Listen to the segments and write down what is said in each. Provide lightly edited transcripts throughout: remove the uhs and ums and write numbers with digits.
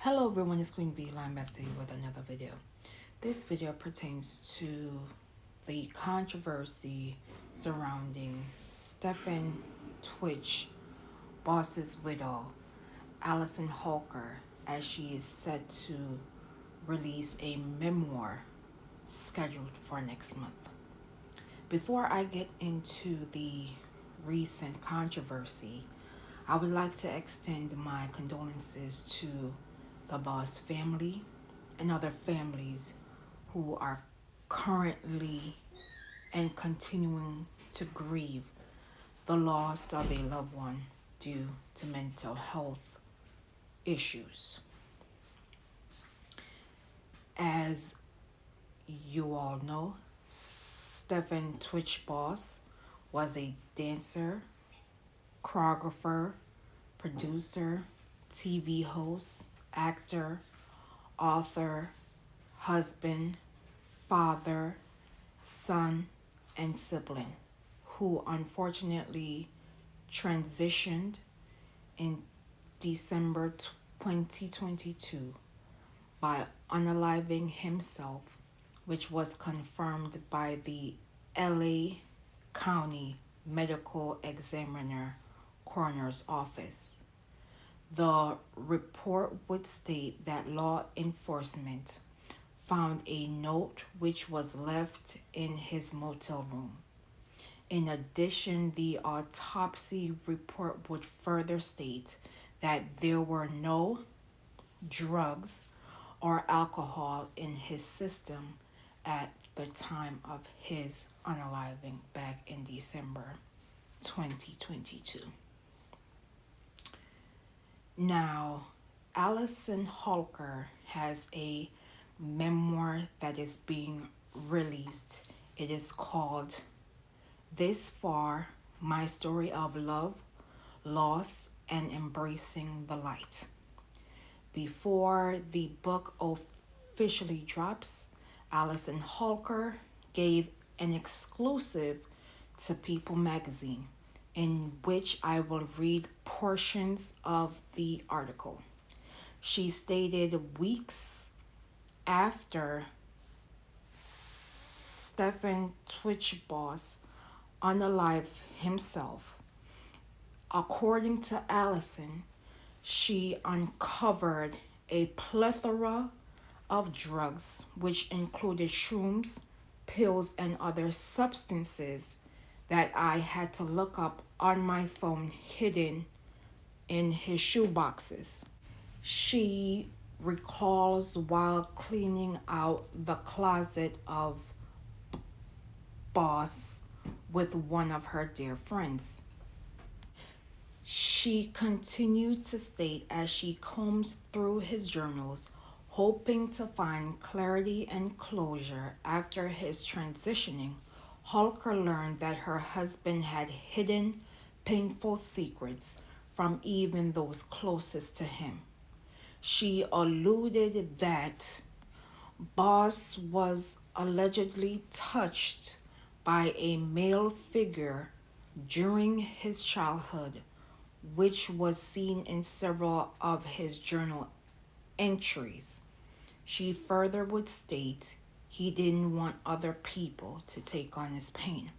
Hello everyone, it's Queen B. Line back to you with another video. This video pertains to the controversy surrounding Stephen Twitch boss's widow, Allison Holker, as she is set to release a memoir scheduled for next month. Before I get into the recent controversy, I would like to extend my condolences to the boss family and other families who are currently and continuing to grieve the loss of a loved one due to mental health issues. As you all know, Stephen Twitch Boss was a dancer, choreographer, producer, TV host, actor, author, husband, father, son, and sibling, who unfortunately transitioned in December 2022 by unaliving himself, which was confirmed by the LA County Medical Examiner-Coroner's office. The report would state that law enforcement found a note which was left in his motel room. In addition, the autopsy report would further state that there were no drugs or alcohol in his system at the time of his unaliving back in December 2022. Now, Allison Holker has a memoir that is being released. It is called This Far, My Story of Love, Loss, and Embracing the Light. Before the book officially drops, Allison Holker gave an exclusive to People magazine, in which I will read portions of the article. She stated weeks after Stephen Twitch Boss unalive himself, according to Allison, she uncovered a plethora of drugs, which included shrooms, pills, and other substances that I had to look up on my phone hidden in his shoe boxes. She recalls while cleaning out the closet of Boss with one of her dear friends. She continued to state as she combs through his journals, hoping to find clarity and closure after his transitioning, Holker learned that her husband had hidden painful secrets from even those closest to him. She alluded that Boss was allegedly touched by a male figure during his childhood, which was seen in several of his journal entries. She further would state he didn't want other people to take on his pain.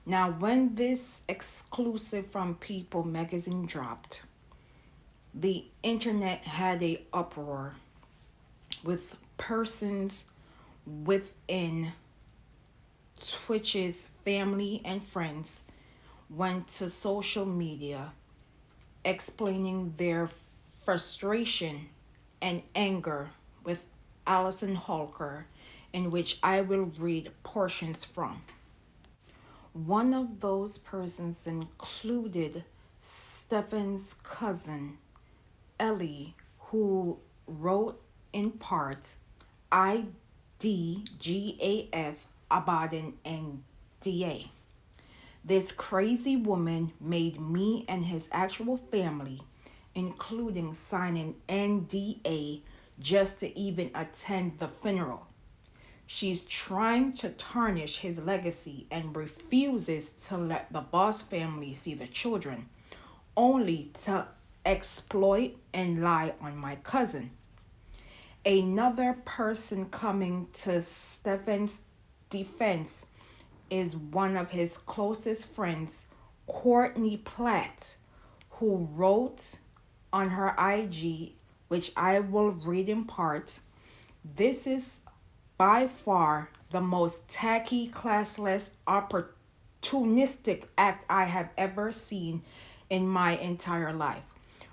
Now, when this exclusive from People magazine dropped, the internet had an uproar with persons within Twitch's family and friends went to social media explaining their frustration and anger with Allison Holker, in which I will read portions from. One of those persons included Stephen's cousin, Ellie, who wrote in part, IDGAF about an NDA. This crazy woman made me and his actual family, including sign an NDA just to even attend the funeral. She's trying to tarnish his legacy and refuses to let the Boss family see the children, only to exploit, and lie on my cousin. Another person coming to Stephen's defense is one of his closest friends, Courtney Platt, who wrote on her IG, which I will read in part. This is by far the most tacky, classless, opportunistic act I have ever seen in my entire life.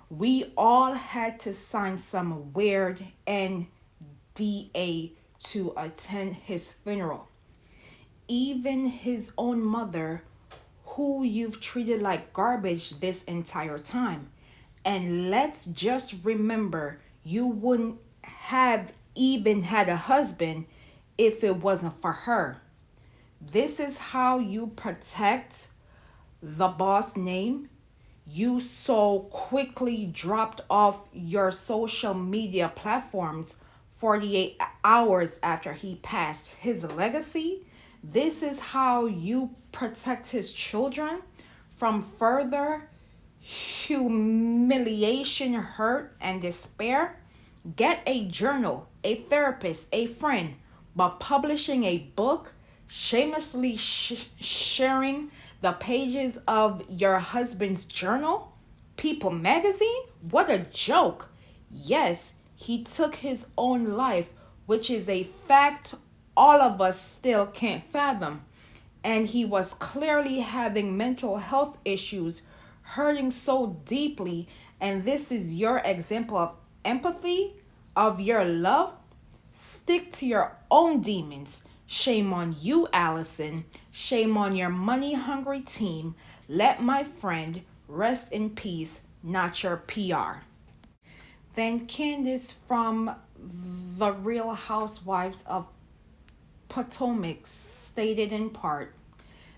We all had to sign some weird NDA to attend his funeral. Even his own mother, who you've treated like garbage this entire time. And let's just remember, you wouldn't have even had a husband if it wasn't for her. This is how you protect the boss name. You so quickly dropped off your social media platforms 48 hours after he passed. His legacy. This is how you protect his children from further humiliation, hurt, and despair. Get a journal, a therapist, a friend, but publishing a book, shamelessly sharing the pages of your husband's journal, People magazine? What a joke. Yes, he took his own life, which is a fact all of us still can't fathom. And he was clearly having mental health issues, hurting so deeply. And this is your example of empathy, of your love. Stick to your own demons. Shame on you, Allison. Shame on your money hungry team. Let my friend rest in peace, not your PR. Then Candace from The Real Housewives of Potomac stated in part,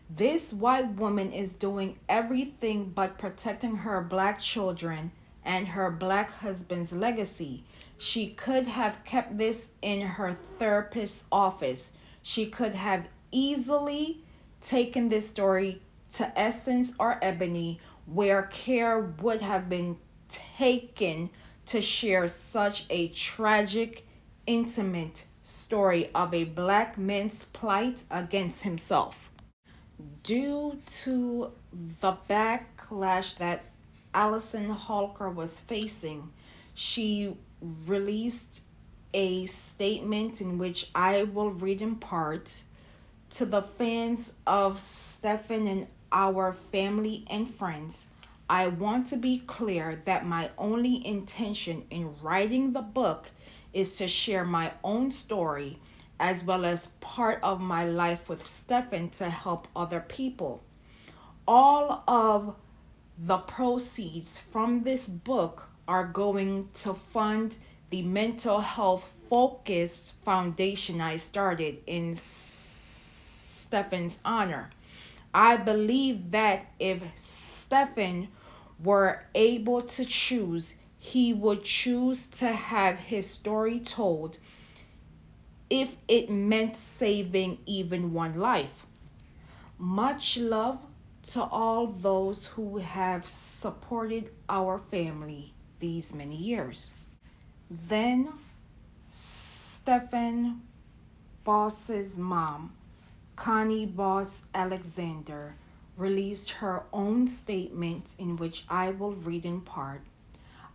this white woman is doing everything but protecting her black children and her black husband's legacy. She could have kept this in her therapist's office. She could have easily taken this story to Essence or Ebony, where care would have been taken to share such a tragic, intimate story of a black man's plight against himself. Due to the backlash that Allison Holker was facing, she released a statement in which I will read in part. To the fans of Stephen and our family and friends, I want to be clear that my only intention in writing the book is to share my own story as well as part of my life with Stephen to help other people. All of the proceeds from this book are going to fund the mental health focused foundation I started in Stephen's honor. I believe that if Stephen were able to choose, he would choose to have his story told if it meant saving even one life. Much love to all those who have supported our family these many years. Then Stephen Boss's mom, Connie Boss Alexander, released her own statement in which I will read in part.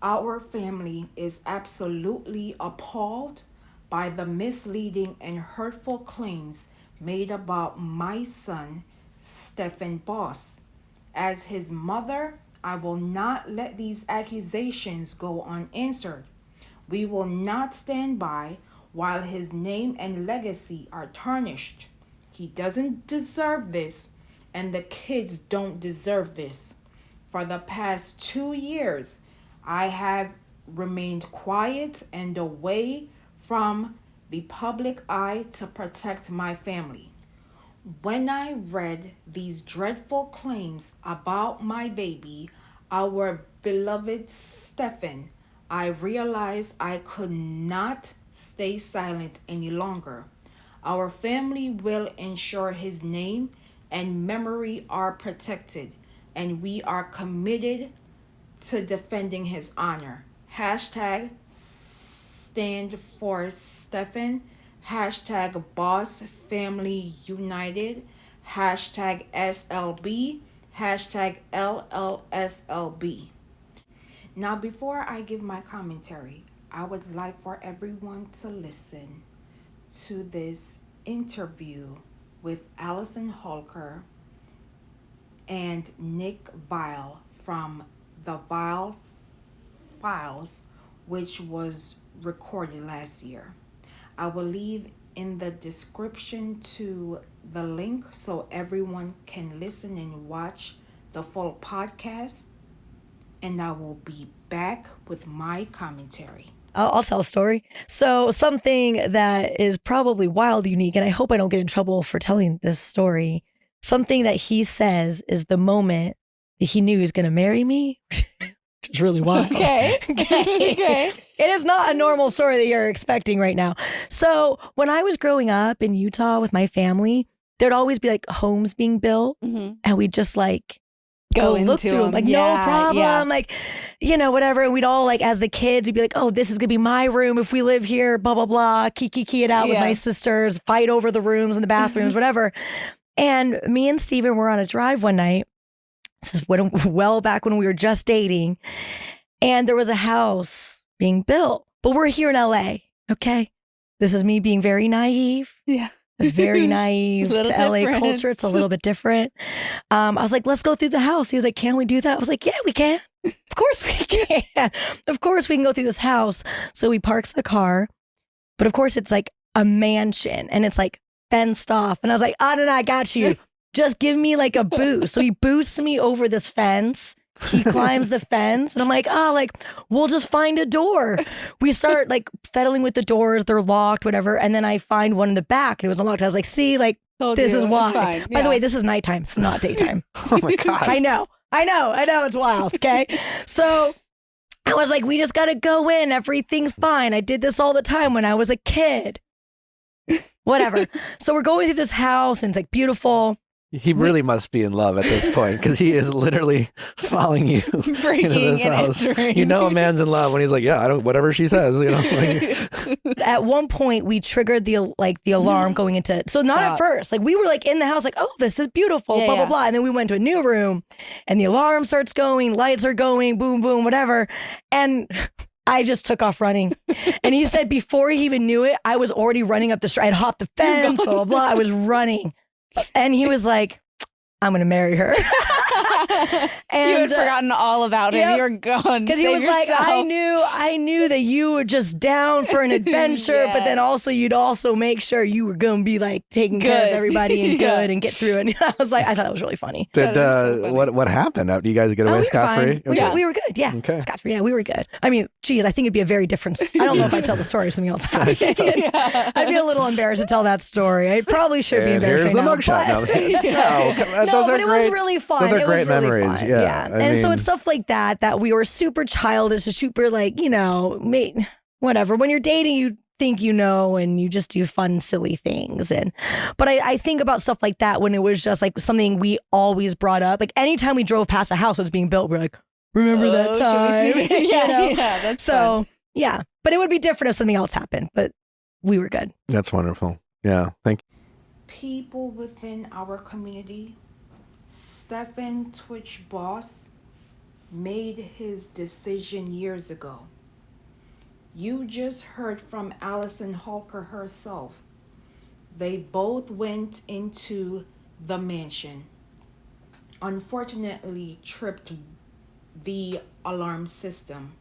Our family is absolutely appalled by the misleading and hurtful claims made about my son, Stephen Boss. As his mother, I will not let these accusations go unanswered. We will not stand by while his name and legacy are tarnished. He doesn't deserve this, and the kids don't deserve this. For the past 2 years, I have remained quiet and away from the public eye to protect my family. When I read these dreadful claims about my baby, our beloved Stephen, I realized I could not stay silent any longer. Our family will ensure his name and memory are protected, and we are committed to defending his honor. Hashtag stand for Stephen. Hashtag boss family united. Hashtag SLB. Hashtag LLSLB. Now, before I give my commentary, I would like for everyone to listen to this interview with Allison Holker and Nick Vile from the Vile Files, which was recorded last year. I will leave in the description to the link so everyone can listen and watch the full podcast, and I will be back with my commentary. I'll tell a story. So something that is probably wildly unique, and I hope I don't get in trouble for telling this story. Something that he says is the moment that he knew he was going to marry me, which is really wild. Okay. It is not a normal story that you're expecting right now. So when I was growing up in Utah with my family, there'd always be like homes being built, and we'd just like go look through them. Like, no problem. Like, you know, whatever. And we'd all like, as the kids, we'd be like, oh, this is going to be my room if we live here, blah, blah, blah. Kiki it out with my sisters, fight over the rooms and the bathrooms, whatever. And me and Stephen were on a drive one night. This is well back when we were just dating. And there was a house being built. But we're here in LA, okay? This is me being very naive. Yeah. It's very naive to LA culture. It's a little bit different. I was like, let's go through the house. He was like, can we do that? I was like, yeah, we can. Of course we can. Of course we can go through this house. So we parks the car. But of course it's like a mansion and it's like fenced off. And I was like, oh, no, I got you. Just give me like a boost. So he boosts me over this fence. He climbs the fence and I'm like, oh, like, we'll just find a door. We start like fiddling with the doors. They're locked, whatever. And then I find one in the back and it was unlocked. I was like, see, like, this is why. By the way, this is nighttime. It's not daytime. Oh my God. I know. It's wild. Okay. So I was like, we just got to go in. Everything's fine. I did this all the time when I was a kid. Whatever. So we're going through this house and it's like beautiful. He really must be in love at this point because he is literally following you breaking into this house. entering. You know a man's in love when he's like, yeah, I don't, whatever she says, you know. Like, At one point, we triggered the alarm going into. So not at first, like we were like in the house, like, oh, this is beautiful, blah blah blah, and then we went to a new room, and the alarm starts going, lights are going, boom boom, whatever, and I just took off running. And he said before he even knew it, I was already running up the street. I'd hopped the fence, blah blah blah. I was running. And he was like, I'm going to marry her. And you had forgotten all about him. You're gone. Because he was like, I knew that you were just down for an adventure, but then also you'd also make sure you were going to be like taking care of everybody and good and get through it. And I was like, I thought it was really funny. did so funny. what happened? You guys get away scot-free? Okay. We were good. Yeah. Okay. Scot-free. Yeah, we were good. I mean, geez, I think it'd be a very different. I don't know if I'd tell the story if something else happened. I'd be a little embarrassed to tell that story. I probably should be And embarrassed. here's the mugshot. No, but it was really fun. Those are It was great really memories. fun. Yeah. And so it's stuff like that we were super childish, super like, you know, whatever. When you're dating, you think you know, and you just do fun, silly things. But I think about stuff like that when it was just like something we always brought up. Like anytime we drove past a house that was being built, we're like, remember that time? That's so fun. Yeah, but it would be different if something else happened. But we were good. That's wonderful. Yeah. Thank you. People within our community, Stephen Twitch Boss made his decision years ago. You just heard from Allison Holker herself. They both went into the mansion. Unfortunately, tripped the alarm system.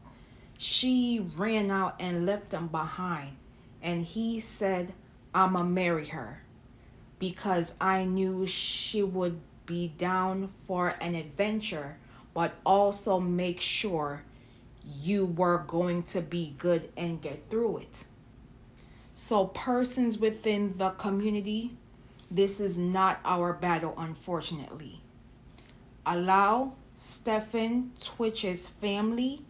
She ran out and left him behind. And he said, I'ma marry her because I knew she would be down for an adventure, but also make sure you were going to be good and get through it. So persons within the community, this is not our battle, unfortunately. Allow Stephen Twitch's family,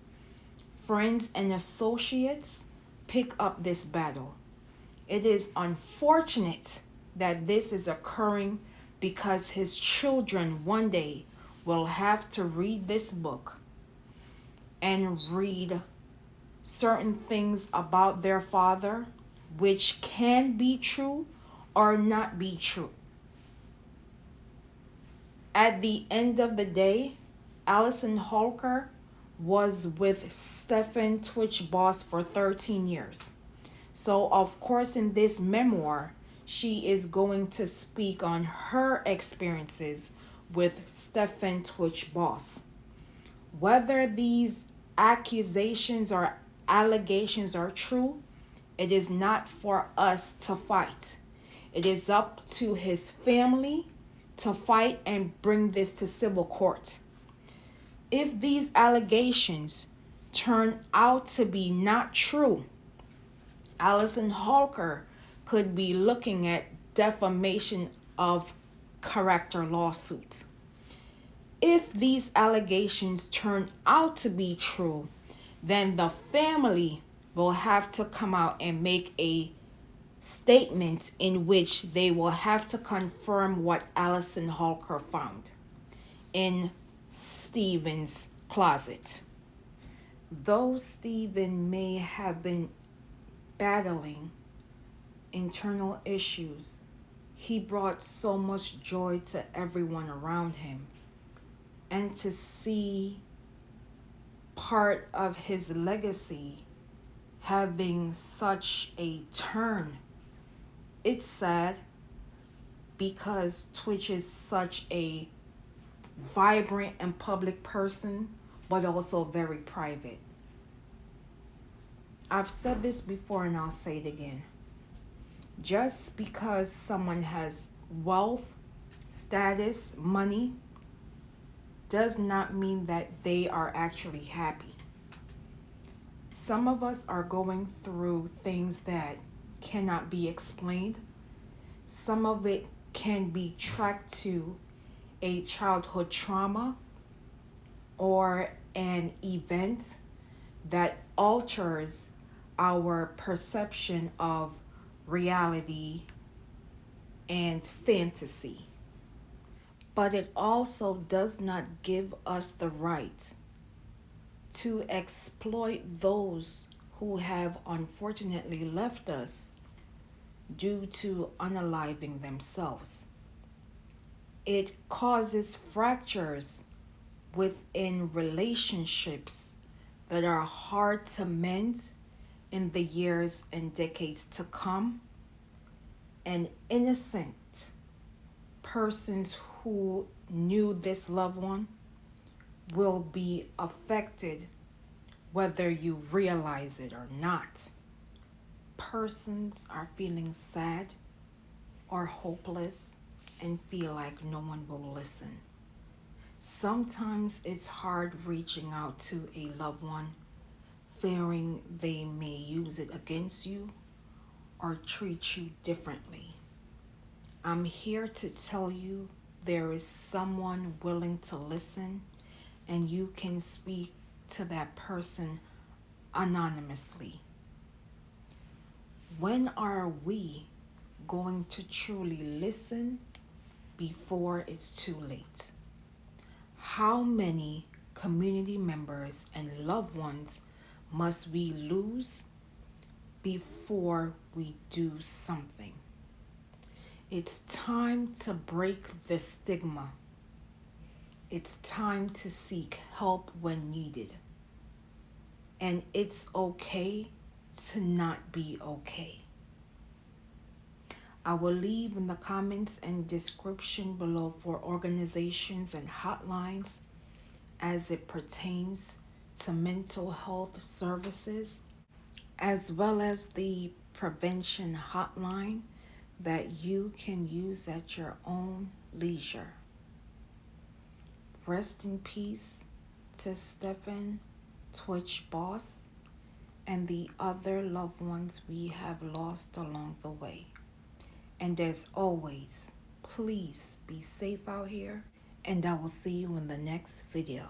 friends, and associates pick up this battle. It is unfortunate that this is occurring because his children one day will have to read this book. and read certain things about their father, which can be true or not be true. At the end of the day, Allison Holker was with Stephen Twitch Boss for 13 years. So, of course, in this memoir, she is going to speak on her experiences with Stephen Twitch Boss. Whether these accusations or allegations are true, it is not for us to fight. It is up to his family to fight and bring this to civil court. If these allegations turn out to be not true, Allison Holker could be looking at defamation of character lawsuit. If these allegations turn out to be true, then the family will have to come out and make a statement in which they will have to confirm what Allison Holker found in Stephen's closet. Though Stephen may have been battling internal issues, he brought so much joy to everyone around him. And to see part of his legacy having such a turn, it's sad, because Twitch is such a vibrant and public person, but also very private. I've said this before and I'll say it again. Just because someone has wealth, status, money, does not mean that they are actually happy. Some of us are going through things that cannot be explained. Some of it can be tracked to a childhood trauma or an event that alters our perception of reality and fantasy. But it also does not give us the right to exploit those who have unfortunately left us due to unaliving themselves. It causes fractures within relationships that are hard to mend in the years and decades to come, and innocent persons who knew this loved one will be affected whether you realize it or not. Persons are feeling sad or hopeless and feel like no one will listen. Sometimes it's hard reaching out to a loved one, fearing they may use it against you or treat you differently. I'm here to tell you there is someone willing to listen, and you can speak to that person anonymously. When are we going to truly listen before it's too late? How many community members and loved ones must we lose before we do something? It's time to break the stigma. It's time to seek help when needed. And it's okay to not be okay. I will leave in the comments and description below for organizations and hotlines as it pertains to mental health services, as well as the prevention hotline that you can use at your own leisure. Rest in peace to Stephen Twitch Boss and the other loved ones we have lost along the way. And as always, please be safe out here, and I will see you in the next video.